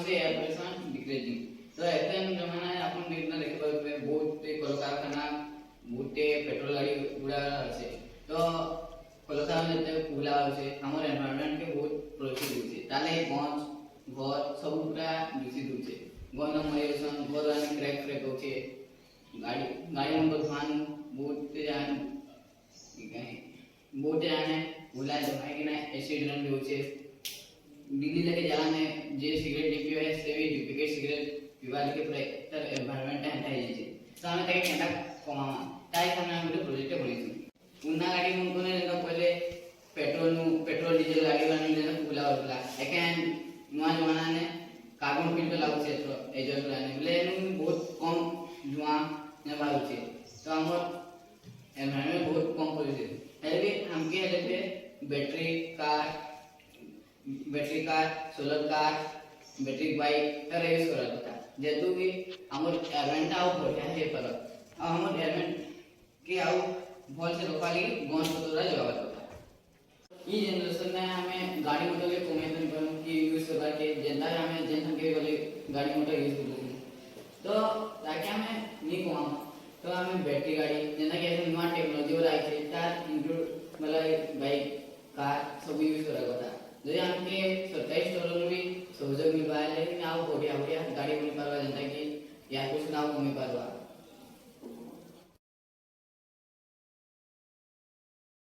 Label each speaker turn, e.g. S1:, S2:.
S1: से air pollution decreasing. तो ऐसे जमाना है अपन देखना देखे बहुत कलकारखाना बहुत पेट्रोल गाड़ी गुड़ा আছে तो কলকারখানা যেতে পুলা আছে আমার এনवायरमेंट के बहुत प्रदूषित होছে তালে গঞ্জ ঘর सब पूरा दूषित होছে गंधमय घर आने क्रैक क्रैक होছে गाड़ी गाड़ी में धुआं बहुत जान बहुत जाने बोला जमाई कि ना एसिड रन होছে दिल्ली लेके जाने जे सिगरेट डीपी है से भी डुप्लीकेट सिगरेट पीवा लेके पूरा एनवायरमेंट है है तो हमें ताकि केंटा कमावा ताई हमें हम प्रोजेक्ट बोलिछु उन्ना गाड़ी मन कोने लेना पहले पेट्रोल डीजल गाड़ी वाले लेना पुला होतला एकेन नवा जमाना ने कार्बन फिल्टर लागू छे तो एजर लाने बोले बहुत कम धुआं ने बाहर छे तो हमर एनवायरमेंट बहुत कम पड़े छे हेले हमके हेले पे battery car solar car battery bike तर यूज करत होता जेतु भी हमर एनवायरमेंट आउ बढ़िया है पर हमर एनवायरमेंट के आउ भल से रोकाली गौन पतोरा जवाब होता ई जनरेशन में हमें गाड़ी मोटर के कमेंट करूं कि यूज करबा के जेंदा हमें जेन के वाले गाड़ी मोटर यूज करू तो ताकि हमें नी कोम तो हमें बैटरी गाड़ी जेना के नवा टेक्नोलॉजी वाला है तार इंक्लूड मतलब बाइक कार सब यूज करा होता जदि हमके सरकारी स्टोर